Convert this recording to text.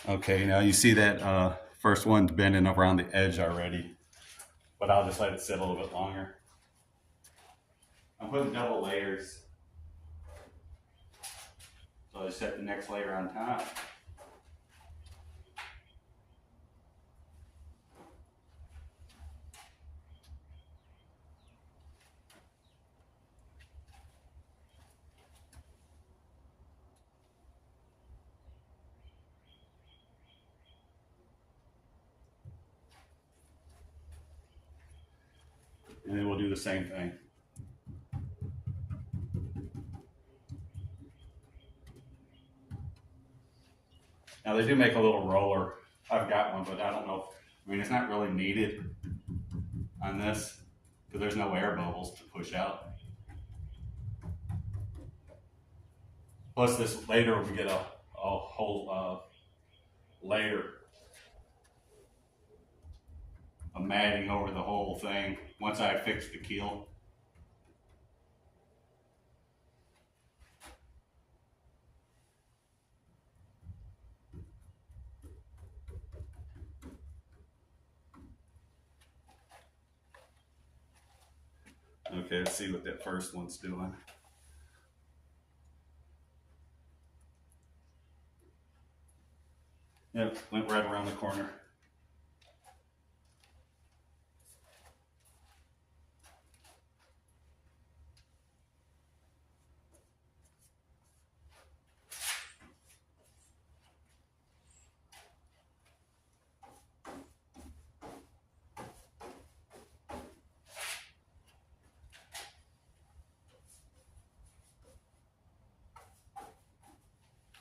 Okay, now you see that first one's bending around the edge already, but I'll just let it sit a little bit longer. I'm putting double layers, so I just set the next layer on top. And then we'll do the same thing. Now they do make a little roller. I've got one, but I don't know. I mean, it's not really needed on this because there's no air bubbles to push out. Plus this later we get a whole layer of matting over the whole thing once I fix the keel. Okay, let's see what that first one's doing. Yep, went right around the corner.